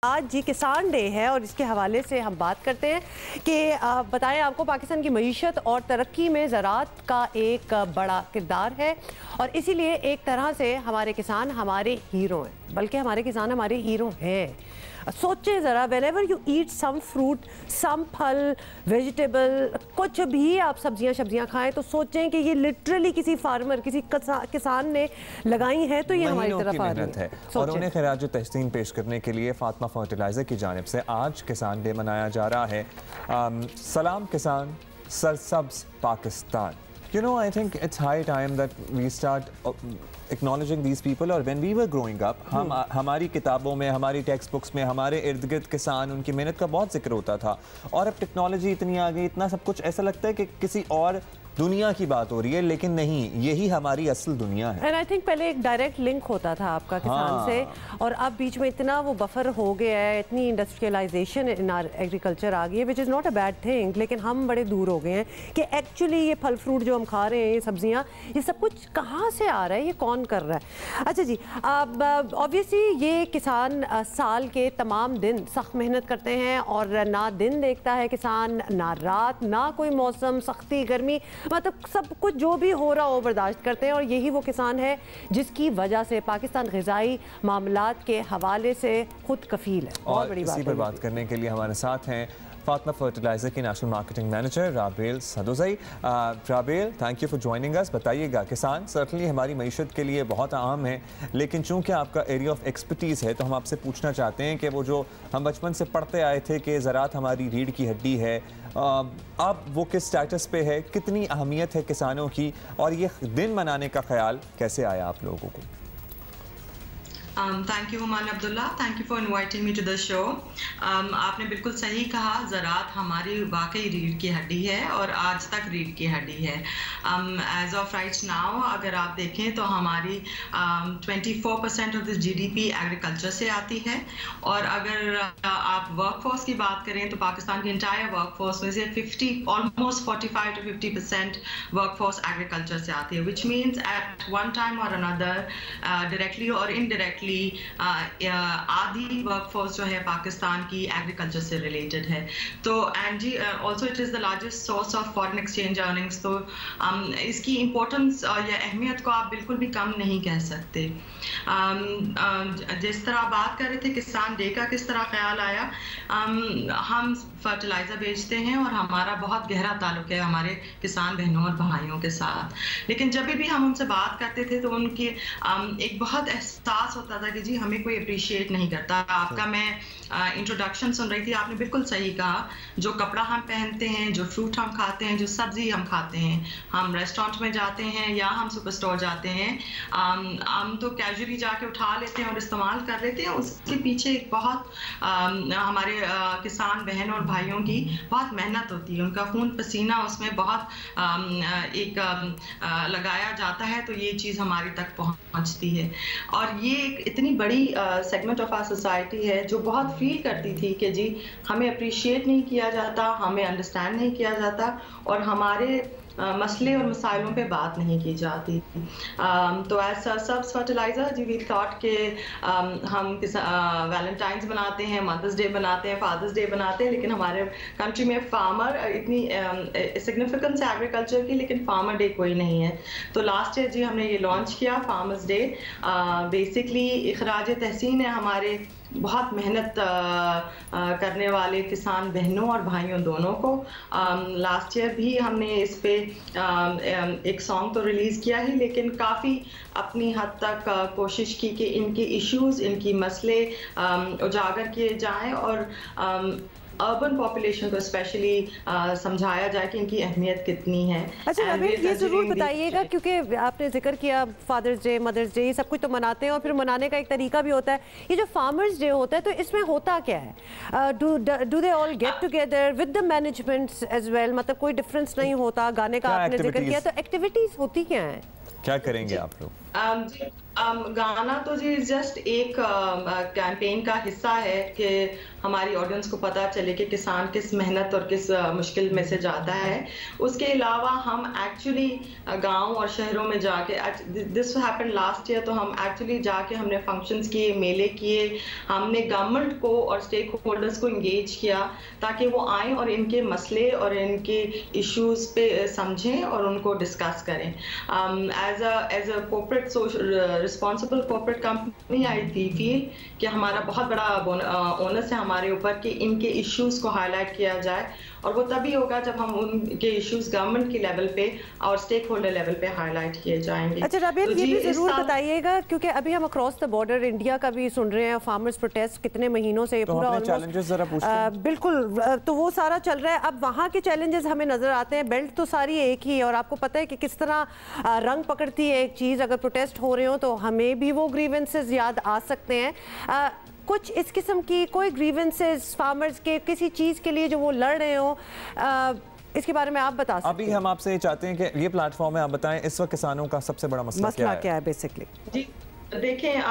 आज जी किसान डे है और इसके हवाले से हम बात करते हैं कि बताएं आपको पाकिस्तान की मईशत और तरक्की में ज़राअत का एक बड़ा किरदार है और इसीलिए एक तरह से हमारे किसान हमारे हीरो हैं, बल्कि हमारे किसान हमारे हीरो हैं। सोचें ज़रा, whenever you eat some fruit, some फल, वेजिटेबल, कुछ भी आप सब्जियां खाएं तो सोचें कि ये लिटरली किसी फार्मर, किसी किसान ने लगाई हैं, तो ये हमारी तरफ आ रही है। और उन्हें खिराज तहसीन पेश करने के लिए फातिमा फर्टिलाइज़र की जानिब से आज किसान डे मनाया जा रहा है। सलाम किसान, सरसब्ज Pakistan. You know, I think it's high time that we start acknowledging these people. और when we were growing up, हमारी किताबों में, हमारी टेक्स्ट बुक्स में, हमारे इर्द गिर्द किसान, उनकी मेहनत का बहुत जिक्र होता था। और अब टेक्नोलॉजी इतनी आ गई, इतना सब कुछ, ऐसा लगता है कि किसी और दुनिया की बात हो रही है, लेकिन नहीं, यही हमारी असल दुनिया है। एंड आई थिंक पहले एक डायरेक्ट लिंक होता था आपका किसान से, और अब बीच में इतना वो बफर हो गया है, इतनी इंडस्ट्रियलाइजेशन इन आर एग्रीकल्चर आ गई है, which is not a bad thing, लेकिन हम बड़े दूर हो गए हैं कि एक्चुअली ये फल फ्रूट जो हम खा रहे हैं, ये सब्जियाँ, ये सब कुछ कहाँ से आ रहा है, ये कौन कर रहा है। अच्छा जी, अब ऑब्वियसली ये किसान साल के तमाम दिन सख्त मेहनत करते हैं और ना दिन देखता है किसान, ना रात, ना कोई मौसम, सख्ती, गर्मी, मतलब सब कुछ जो भी हो रहा हो बर्दाश्त करते हैं। और यही वो किसान है जिसकी वजह से पाकिस्तान ग़िज़ाई मामलात के हवाले से खुद कफील है। बहुत बड़ी बात है। इसी पर बात करने के लिए हमारे साथ हैं फातिमा फर्टिलाइज़र की national marketing manager Rabel Sadozai. Rabel, thank you for joining us. बताइएगा, किसान सर्टनली हमारी मईशत के लिए बहुत अहम है, लेकिन चूंकि आपका एरिया ऑफ एक्सपर्टीज़ है तो हम आपसे पूछना चाहते हैं कि वो जो हम बचपन से पढ़ते आए थे कि ज़राअत हमारी रीढ़ की हड्डी है, अब वो किस स्टेटस पे है, कितनी अहमियत है किसानों की, और ये दिन मनाने का ख्याल कैसे आया आप लोगों को? Thank you Human Abdullah, thank you for inviting me to the show. आपने बिल्कुल सही कहा, ज़राअत हमारी वाकई रीढ़ की हड्डी है और आज तक रीढ़ की हड्डी है। एज ऑफ राइट नाउ अगर आप देखें तो हमारी 24% ऑफ द GDP एग्रीकल्चर से आती है, और अगर आप वर्कफोर्स की बात करें तो पाकिस्तान की इंटायर वर्कफोर्स में से ऑलमोस्ट 45 to 50% वर्कफोर्स एग्रीकल्चर से आती है, which means at one time और अनदर, डायरेक्टली और इनडायरेक्टली आधी वर्कफोर्स जो है पाकिस्तान की एग्रीकल्चर से रिलेटेड है। तो एंड जी also it is the largest source of foreign exchange earnings. तो इसकी इम्पोर्टेंस या अहमियत को आप बिल्कुल भी कम नहीं कह सकते। जिस तरह बात कर रहे थे किसान डे का किस तरह ख्याल आया, हम फर्टिलाइज़र बेचते हैं और हमारा बहुत गहरा ताल्लुक है हमारे किसान बहनों और भाइयों के साथ, लेकिन जब भी हम उनसे बात करते थे तो उनके एक बहुत एहसास होता था कि जी हमें कोई अप्रिशिएट नहीं करता। आपका मैं इंट्रोडक्शन सुन रही थी, आपने बिल्कुल सही कहा, जो कपड़ा हम पहनते हैं, जो फ्रूट हम खाते हैं, जो सब्जी हम खाते हैं, हम रेस्टोरेंट में जाते हैं या हम सुपर स्टोर जाते हैं, हम तो कैजुअली जाके उठा लेते हैं और इस्तेमाल कर लेते हैं। उसके पीछे एक बहुत हमारे किसान बहन और भाइयों की बहुत मेहनत होती है, उनका खून पसीना उसमें बहुत लगाया जाता है, तो ये चीज़ हमारी तक पहुँचती है। और ये एक इतनी बड़ी सेगमेंट ऑफ आवर सोसाइटी है जो बहुत फील करती थी कि जी हमें अप्रिशिएट नहीं किया जाता, हमें अंडरस्टैंड नहीं किया जाता और हमारे मसले और मसाइलों पे बात नहीं की जाती। तो as Sarsabz fertilizer ji we thought के हम वैलेंटाइंस बनाते हैं, मदर्स डे बनाते हैं, फादर्स डे बनाते हैं, लेकिन हमारे कंट्री में फार्मर इतनी सिग्निफिकेंस है एग्रीकल्चर की, लेकिन फार्मर डे कोई नहीं है। तो लास्ट ईयर जी हमने ये लॉन्च किया फार्मर्स डे। बेसिकली इखराज तहसीन है हमारे बहुत मेहनत करने वाले किसान बहनों और भाइयों दोनों को। लास्ट ईयर भी हमने इस पे एक सॉन्ग तो रिलीज़ किया ही, लेकिन काफ़ी अपनी हद तक कोशिश की कि इनके इश्यूज़, इनकी मसले उजागर किए जाएं और अर्बन पॉपुलेशन को स्पेशली समझाया जाए कि इनकी अहमियत कितनी है। अच्छा राबेल, ये ज़रूर बताइएगा, क्योंकि आपने जिक्र किया फादर्स डे, मदर्स डे, ये सब कुछ तो मनाते हैं और फिर मनाने का एक तरीका भी होता है। ये जो फार्मर्स डे होता है तो इसमें होता क्या है? Do they all get together with the management as well? मतलब कोई डिफरेंस नहीं होता? गाने का आपने जिक्र किया, तो एक्टिविटीज़ होती क्या हैं? क्या करेंगे आप लोग? जी, गाना तो जी जस्ट एक कैंपेन का हिस्सा है कि हमारी ऑडियंस को पता चले कि किसान किस मेहनत और किस मुश्किल में से जाता है। उसके अलावा हम एक्चुअली गांव और शहरों में जाके, दिस हैपेंड लास्ट ईयर, तो हम एक्चुअली जाके हमने फंक्शंस किए, मेले किए, हमने गवर्नमेंट को और स्टेक होल्डर्स को इंगेज किया ताकि वो आए और इनके मसले और इनके इश्यूज पे समझें और उनको डिस्कस करें। As a corporate responsible corporate company I थी फील कि हमारा बहुत बड़ा ओनस है हमारे ऊपर कि इनके इश्यूज को हाईलाइट किया जाए, और वो तभी होगा जब हम उनके इश्यूज गवर्नमेंट की लेवल पे और स्टेक होल्डर लेवल पे हाईलाइट किए जाएंगे। अच्छा राबिया, ये भी जरूर बताइएगा क्योंकि अभी हम अक्रॉस द बॉर्डर इंडिया का भी सुन रहे हैं, फार्मर्स प्रोटेस्ट कितने महीनों से पूरा चैलेंजेस जरा पूछते हैं। बिल्कुल, तो वो सारा चल रहा है। अब वहाँ के चैलेंजेस हमें नजर आते हैं, बेल्ट तो सारी एक ही है और आपको पता है कि किस तरह रंग पकड़ती है एक चीज़। अगर प्रोटेस्ट हो रहे हो तो हमें भी वो ग्रीवेंसेस याद आ सकते हैं। कुछ इस किस्म की कोई ग्रीवेंसेस फार्मर्स के किसी चीज़ के लिए जो वो लड़ रहे हो, इसके बारे में आप बता सकते हैं? अभी हम आपसे ये चाहते हैं कि ये प्लेटफॉर्म है, आप बताएं इस वक्त किसानों का सबसे बड़ा मसला क्या है बेसिकली। जी देखें,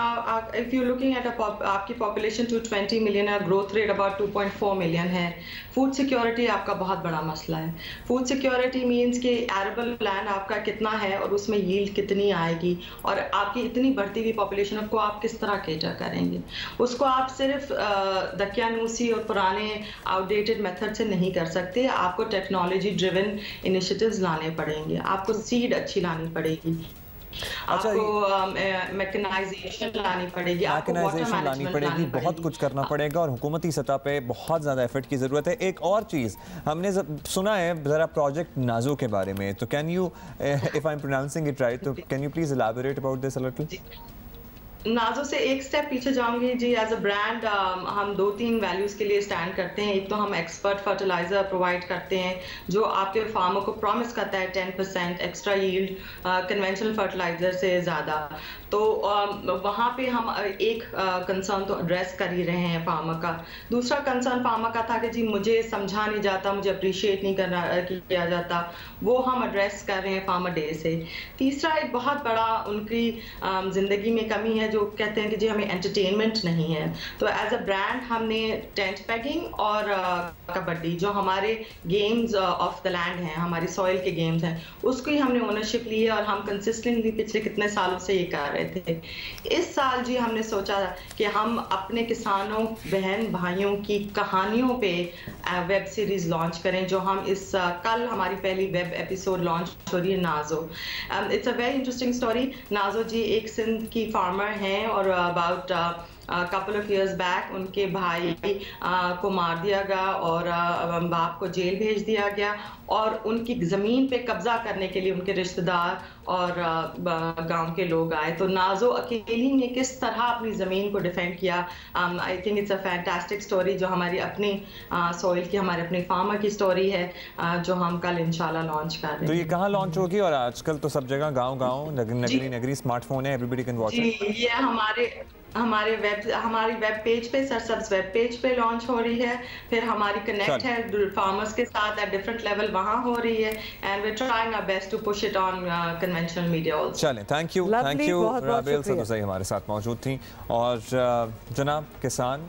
इफ यू लुकिंग एट आपकी पॉपुलेशन 220 मिलियन है, ग्रोथ रेट अबाउट 2.4 मिलियन है। फूड सिक्योरिटी आपका बहुत बड़ा मसला है। फूड सिक्योरिटी मींस कि एरेबल लैंड आपका कितना है और उसमें यील्ड कितनी आएगी, और आपकी इतनी बढ़ती हुई पॉपुलेशन को आप किस तरह केटर करेंगे। उसको आप सिर्फ दकियानूसी और पुराने आउटडेटेड मेथड से नहीं कर सकते, आपको टेक्नोलॉजी ड्रिवन इनिशिएटिव्स लाने पड़ेंगे, आपको सीड अच्छी लानी पड़ेगी, आपको मैकेनाइजेशन लानी पड़ेगी, बहुत कुछ करना पड़ेगा और हुकूमती सतह पे बहुत ज़्यादा एफर्ट की ज़रूरत है। एक और चीज़ हमने सुना है ज़रा प्रोजेक्ट नाजो के बारे में, तो can you, if I am pronouncing it right, तो can you please elaborate about this a little? Nazo से एक स्टेप पीछे जाऊंगी जी। एज अ ब्रांड हम 2-3 वैल्यूज के लिए स्टैंड करते हैं। एक तो हम एक्सपर्ट फर्टिलाइजर प्रोवाइड करते हैं जो आपके फार्मर को प्रॉमिस करता है 10% एक्स्ट्रा यील्ड कन्वेंशनल फर्टिलाइजर से ज़्यादा। तो वहाँ पे हम एक कंसर्न तो एड्रेस कर ही रहे हैं फार्मर का। दूसरा कंसर्न फार्मर का था कि जी मुझे समझा नहीं जाता, मुझे अप्रिशिएट नहीं किया जाता, वो हम एड्रेस कर रहे हैं फार्मर डे से। तीसरा एक बहुत बड़ा उनकी ज़िंदगी में कमी है, जो कहते हैं कि जी हमें एंटरटेनमेंट नहीं है। तो एज अ ब्रांड हमने टेंट पैगिंग और कबड्डी, जो हमारे गेम्स ऑफ द लैंड हैं, हमारी सॉइल के गेम्स हैं, उसकी हमने ओनरशिप ली है और हम कंसिस्टेंटली पिछले कितने सालों से ये कर रहे थे। इस साल जी हमने सोचा कि हम अपने किसानों बहन भाइयों की कहानियों पे वेब सीरीज लॉन्च करें, जो हम कल हमारी पहली वेब एपिसोड लॉन्च हो रही है, Nazo. It's a very interesting story. Nazo ji एक सिंध की फार्मर हैं और about couple of years back उनके भाई को मार दिया गया और बाप को जेल भेज दिया गया, और उनकी ज़मीन पे कब्जा करने के लिए उनके रिश्तेदार और गांव के लोग आए। तो नाजो अकेली ने किस तरह अपनी ज़मीन को डिफेंड किया। I think it's a fantastic story जो हमारी अपनी सॉइल की, हमारे अपने फार्मर की स्टोरी है, जो हम कल इंशाल्लाह लॉन्च कर रहे हैं। तो ये कहाँ लॉन्च होगी? और आजकल तो सब जगह गाँव नगरी स्मार्टफोन है, एवरीबडी कैन वॉच इट। ये हमारी वेब पेज पे, सरसब्स वेब पेज पे लॉन्च हो रही है। फिर हमारी कनेक्ट है फार्मर्स के साथ एट डिफरेंट लेवल, वहां हो रही है, and we are trying our best to push it on conventional media also. चलें, थैंक यू राबेल सदुसई हमारे साथ मौजूद थी। और जनाब किसान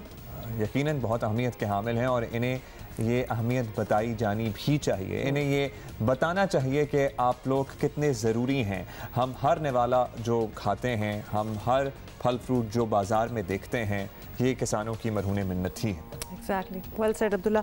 यकीनन बहुत अहमियत के हामिल हैं और इन्हें ये अहमियत बताई जानी भी चाहिए। इन्हें ये बताना चाहिए कि आप लोग कितने ज़रूरी हैं। हम हर निवाला जो खाते हैं, हम हर फल फ्रूट जो बाज़ार में देखते हैं, ये किसानों की मरहून मिन्नत ही है। Exactly, well said Abdullah.